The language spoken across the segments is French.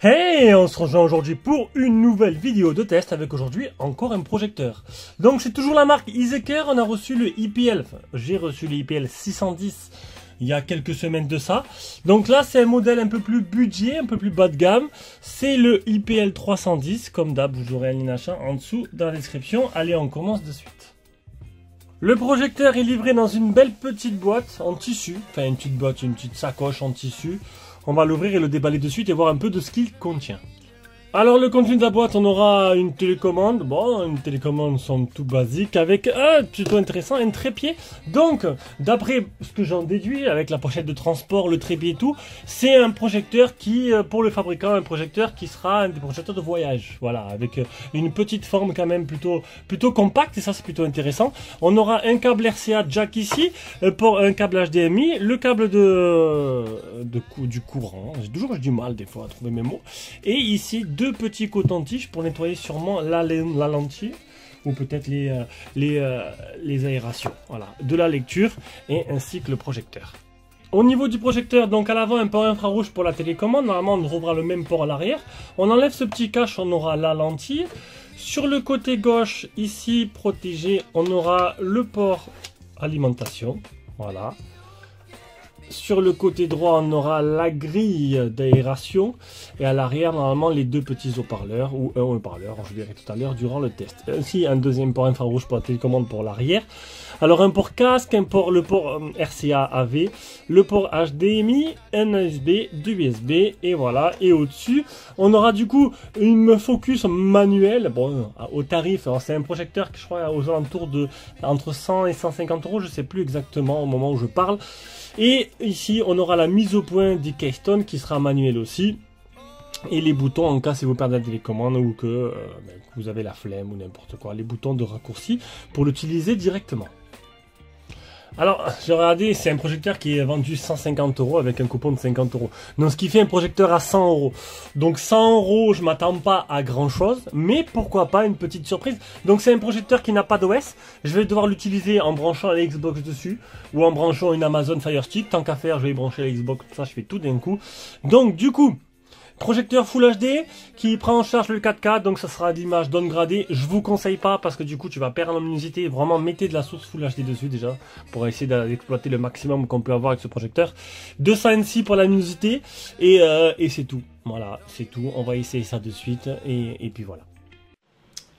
Hey, on se rejoint aujourd'hui pour une nouvelle vidéo de test avec aujourd'hui encore un projecteur. Donc c'est toujours la marque Izeker, on a reçu le IPL, enfin j'ai reçu le IPL 610 il y a quelques semaines de ça. Donc là c'est un modèle un peu plus budget, un peu plus bas de gamme. C'est le IPL 310, comme d'hab vous aurez un lien d'achat en dessous dans la description. Allez, on commence de suite. Le projecteur est livré dans une belle petite boîte en tissu, enfin une petite boîte, une petite sacoche en tissu. On va l'ouvrir et le déballer de suite et voir un peu de ce qu'il contient. Alors le contenu de la boîte, on aura une télécommande, bon une télécommande somme tout basique avec plutôt intéressant, un trépied. Donc d'après ce que j'en déduis avec la pochette de transport, le trépied et tout, c'est un projecteur qui, pour le fabricant, un projecteur qui sera un des projecteurs de voyage. Voilà, avec une petite forme quand même plutôt compacte et ça c'est plutôt intéressant. On aura un câble RCA jack ici, pour un câble HDMI, le câble du courant, j'ai toujours du mal des fois à trouver mes mots, et ici deux petits cotons-tiges pour nettoyer sûrement la lentille ou peut-être les aérations, voilà, de la lecture et ainsi que le projecteur. Au niveau du projecteur, donc à l'avant un port infrarouge pour la télécommande, normalement on trouvera le même port à l'arrière. On enlève ce petit cache, on aura la lentille. Sur le côté gauche, ici protégé, on aura le port alimentation, voilà. Sur le côté droit, on aura la grille d'aération et à l'arrière, normalement, les deux petits haut-parleurs ou un haut-parleur, je verrai tout à l'heure durant le test. Ainsi, un deuxième port infrarouge pour la télécommande pour l'arrière. Alors, un port casque, le port RCA AV, le port HDMI, un USB, du USB et voilà. Et au-dessus, on aura du coup une focus manuelle, bon, au tarif. Alors, c'est un projecteur que je crois aux alentours de entre 100 et 150 euros, je sais plus exactement au moment où je parle. Et ici, on aura la mise au point du Keystone qui sera manuel aussi. Et les boutons en cas si vous perdez la télécommande ou que vous avez la flemme ou n'importe quoi. Les boutons de raccourci pour l'utiliser directement. Alors, j'ai regardé, c'est un projecteur qui est vendu 150 euros avec un coupon de 50 euros. Donc, ce qui fait un projecteur à 100 euros. Donc, 100 euros, je m'attends pas à grand chose, mais pourquoi pas une petite surprise. Donc, c'est un projecteur qui n'a pas d'OS. Je vais devoir l'utiliser en branchant la Xbox dessus ou en branchant une Amazon Fire Stick. Tant qu'à faire, je vais y brancher la Xbox, tout ça, je fais tout d'un coup. Donc, du coup, projecteur Full HD qui prend en charge le 4K, donc ça sera l'image downgradée. Je vous conseille pas parce que du coup tu vas perdre en luminosité. Vraiment mettez de la source Full HD dessus déjà pour essayer d'exploiter le maximum qu'on peut avoir avec ce projecteur. 200 NC pour la luminosité et c'est tout. Voilà, c'est tout. On va essayer ça de suite et puis voilà.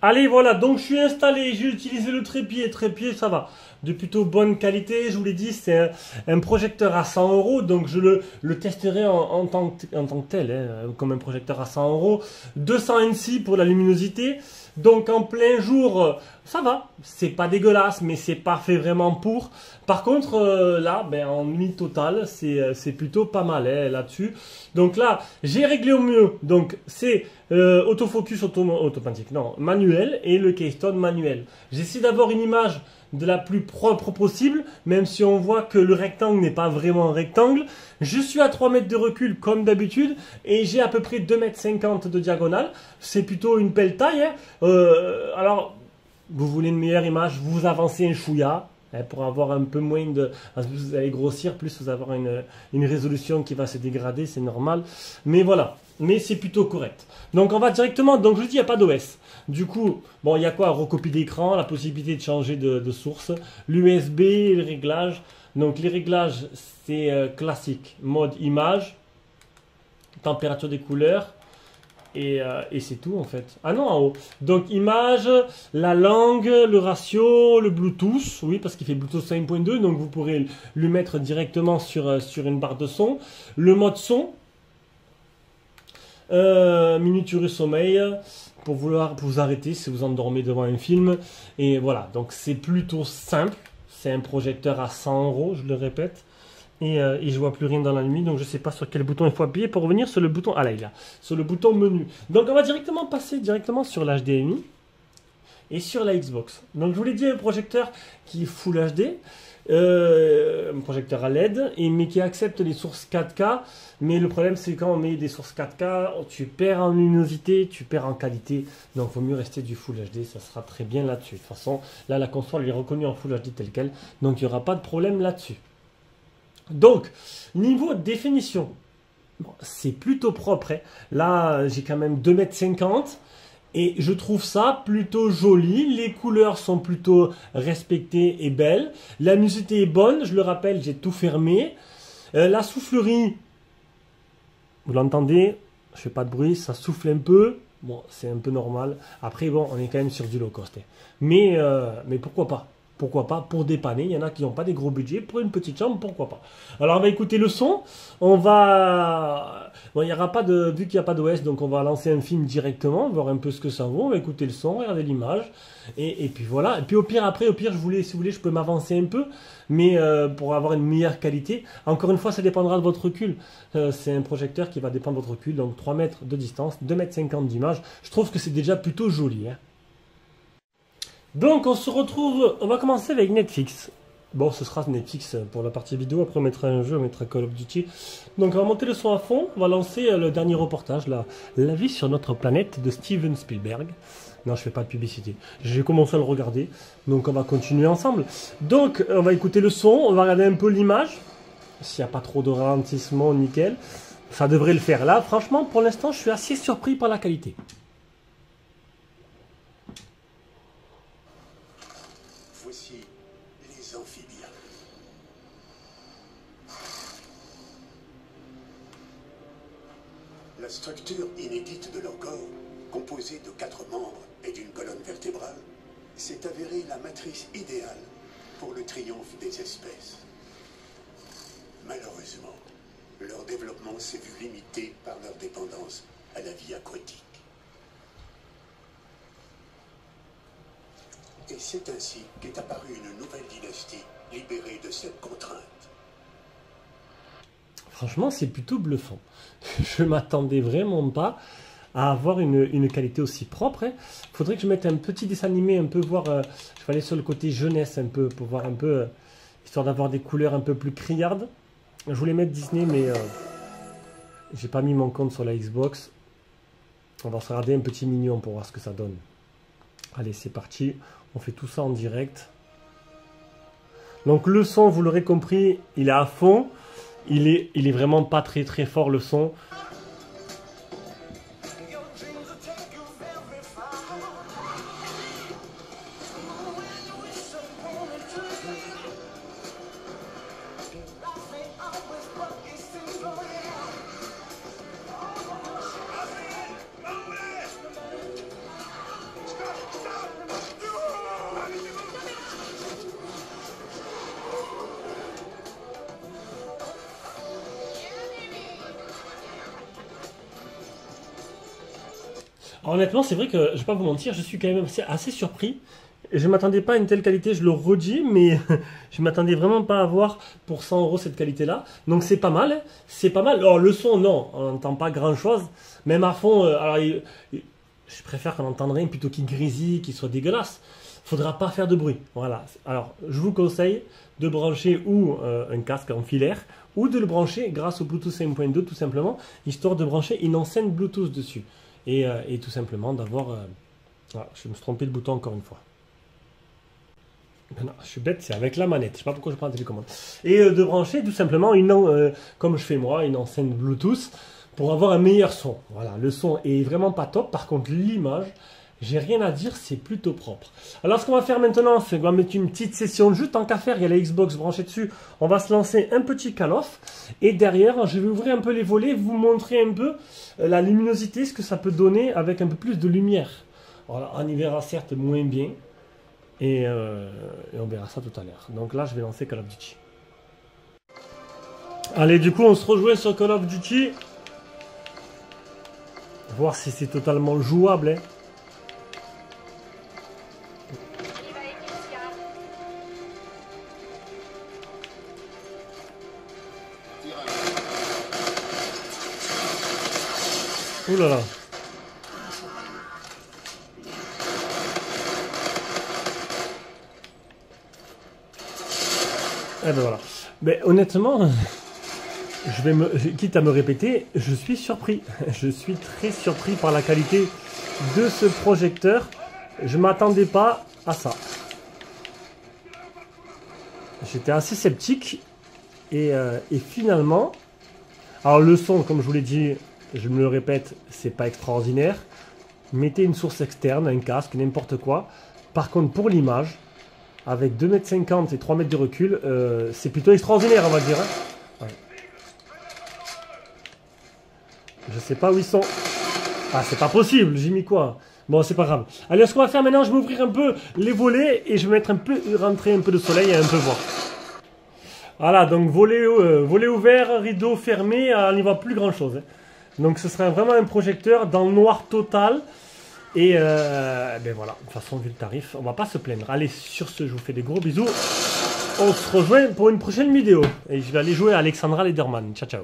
Allez, voilà, donc je suis installé, j'ai utilisé le trépied, ça va, de plutôt bonne qualité, je vous l'ai dit, c'est un projecteur à 100 euros, donc je le testerai en tant que tel, hein, comme un projecteur à 100 euros, 200 NC pour la luminosité, donc en plein jour, ça va, c'est pas dégueulasse, mais c'est parfait vraiment pour. Par contre, là, en nuit totale, c'est plutôt pas mal hein, là-dessus. Donc là, j'ai réglé au mieux, donc c'est autofocus automatique, non, manuel et le Keystone manuel. J'essaie d'avoir une image de la plus propre possible, même si on voit que le rectangle n'est pas vraiment un rectangle. Je suis à 3 mètres de recul comme d'habitude et j'ai à peu près 2,50 m de diagonale. C'est plutôt une belle taille. Hein. Alors, vous voulez une meilleure image, vous avancez un chouïa. Pour avoir un peu moins de... Parce que vous allez grossir, plus vous allez avoir une résolution qui va se dégrader, c'est normal. Mais voilà, mais c'est plutôt correct. Donc on va directement, donc je vous dis, il n'y a pas d'OS. Du coup, bon, il y a quoi? Recopie d'écran, la possibilité de changer de source, l'USB, les réglages. Donc les réglages, c'est classique, mode image, température des couleurs. Et c'est tout en fait. Ah non, en haut. Donc image, la langue, le ratio, le Bluetooth. Oui, parce qu'il fait Bluetooth 5.2. Donc vous pourrez lui mettre directement sur une barre de son. Le mode son. Minute du sommeil. Pour vous arrêter si vous endormez devant un film. Et voilà. Donc c'est plutôt simple. C'est un projecteur à 100 euros, je le répète. Et je vois plus rien dans la nuit, donc je sais pas sur quel bouton il faut appuyer pour revenir sur le bouton. Ah là, il y a sur le bouton menu. Donc on va directement passer sur l'HDMI et sur la Xbox. Donc je vous l'ai dit, un projecteur qui est Full HD, un projecteur à LED, mais qui accepte les sources 4K. Mais le problème c'est quand on met des sources 4K, tu perds en luminosité, tu perds en qualité. Donc il vaut mieux rester du Full HD, ça sera très bien là-dessus. De toute façon, là la console est reconnue en Full HD tel quel, donc il n'y aura pas de problème là-dessus. Donc, niveau définition, Bon, c'est plutôt propre, hein. Là, j'ai quand même 2,50 m. Et je trouve ça plutôt joli. Les couleurs sont plutôt respectées et belles. La luminosité est bonne. Je le rappelle, j'ai tout fermé. La soufflerie, vous l'entendez, je fais pas de bruit, ça souffle un peu. Bon, c'est un peu normal. Après, bon, on est quand même sur du low cost, hein. Mais pourquoi pas? Pourquoi pas pour dépanner? Il y en a qui n'ont pas des gros budgets. Pour une petite chambre, pourquoi pas? Alors, on va écouter le son. On va... Bon, il n'y aura pas de... Vu qu'il n'y a pas d'OS, donc on va lancer un film directement, voir un peu ce que ça vaut. On va écouter le son, regarder l'image. Et puis voilà. Et puis au pire, après, si vous voulez, je peux m'avancer un peu. Mais pour avoir une meilleure qualité. Encore une fois, ça dépendra de votre recul. C'est un projecteur qui va dépendre de votre recul. Donc 3 mètres de distance, 2,50 m d'image. Je trouve que c'est déjà plutôt joli, hein. Donc on se retrouve, on va commencer avec Netflix. Bon, ce sera Netflix pour la partie vidéo, après on mettra un jeu, on mettra Call of Duty. Donc on va monter le son à fond, on va lancer le dernier reportage, la vie sur notre planète de Steven Spielberg. Non, je fais pas de publicité, j'ai commencé à le regarder, donc on va continuer ensemble. Donc on va écouter le son, on va regarder un peu l'image, s'il n'y a pas trop de ralentissement, nickel. Ça devrait le faire. Là, franchement, pour l'instant, je suis assez surpris par la qualité. Voici les amphibiens. La structure inédite de leur corps, composée de 4 membres et d'une colonne vertébrale, s'est avérée la matrice idéale pour le triomphe des espèces. Malheureusement, leur développement s'est vu limité par leur dépendance à la vie aquatique. Et c'est ainsi qu'est apparue une nouvelle dynastie libérée de cette contrainte. Franchement, c'est plutôt bluffant. Je m'attendais vraiment pas à avoir une qualité aussi propre, hein. Faudrait que je mette un petit dessin animé, un peu voir... je vais aller sur le côté jeunesse un peu, pour voir un peu... histoire d'avoir des couleurs un peu plus criardes. Je voulais mettre Disney, mais... j'ai pas mis mon compte sur la Xbox. On va se regarder un petit mignon pour voir ce que ça donne. Allez, c'est parti. On fait tout ça en direct. Donc le son, vous l'aurez compris, il est à fond. Il est vraiment pas très très fort le son. Honnêtement, c'est vrai que je vais pas vous mentir, je suis quand même assez surpris. Je ne m'attendais pas à une telle qualité, je le redis, mais je ne m'attendais vraiment pas à avoir pour 100 € cette qualité-là. Donc c'est pas mal, hein. C'est pas mal. Alors le son, non, on n'entend pas grand-chose. Même à fond, je préfère qu'on entende rien plutôt qu'il grésille, qu'il soit dégueulasse. Faudra pas faire de bruit. Voilà. Alors je vous conseille de brancher ou un casque en filaire, ou de le brancher grâce au Bluetooth 5.2 tout simplement, histoire de brancher une enceinte Bluetooth dessus. Et tout simplement d'avoir... Voilà, je me suis trompé de bouton encore une fois. Non, je suis bête, c'est avec la manette. Je ne sais pas pourquoi je prends la télécommande. Et de brancher tout simplement, comme je fais moi, une enceinte Bluetooth pour avoir un meilleur son. Voilà, le son est vraiment pas top. Par contre, l'image, j'ai rien à dire, c'est plutôt propre. Alors, ce qu'on va faire maintenant, c'est qu'on va mettre une petite session de jeu. Tant qu'à faire, il y a la Xbox branchée dessus. On va se lancer un petit Call of. Et derrière, je vais ouvrir un peu les volets, vous montrer un peu la luminosité, ce que ça peut donner avec un peu plus de lumière. Voilà, on y verra certes moins bien. Et on verra ça tout à l'heure. Donc là, je vais lancer Call of Duty. Allez, du coup, on se rejoint sur Call of Duty. Voir si c'est totalement jouable, hein. Ouh là là. Eh ben voilà. Mais honnêtement, quitte à me répéter, je suis surpris. Je suis très surpris par la qualité de ce projecteur. Je ne m'attendais pas à ça. J'étais assez sceptique. Et finalement, Alors le son, comme je vous l'ai dit, je me le répète, c'est pas extraordinaire. Mettez une source externe, un casque, n'importe quoi. Par contre, pour l'image, avec 2,50 m et 3 mètres de recul, c'est plutôt extraordinaire, on va dire. Hein. Ouais. Je sais pas où ils sont. Ah, c'est pas possible, j'ai mis quoi? Bon, c'est pas grave. Allez, ce qu'on va faire maintenant, je vais ouvrir un peu les volets et je vais mettre rentrer un peu de soleil et un peu voir. Voilà, donc volet ouvert, rideau fermé, on n'y voit plus grand chose. Hein. Donc ce sera vraiment un projecteur dans le noir total. Et ben voilà, de toute façon, vu le tarif, on va pas se plaindre. Allez, sur ce, je vous fais des gros bisous. On se rejoint pour une prochaine vidéo. Et je vais aller jouer à Alexandra Lederman. Ciao, ciao.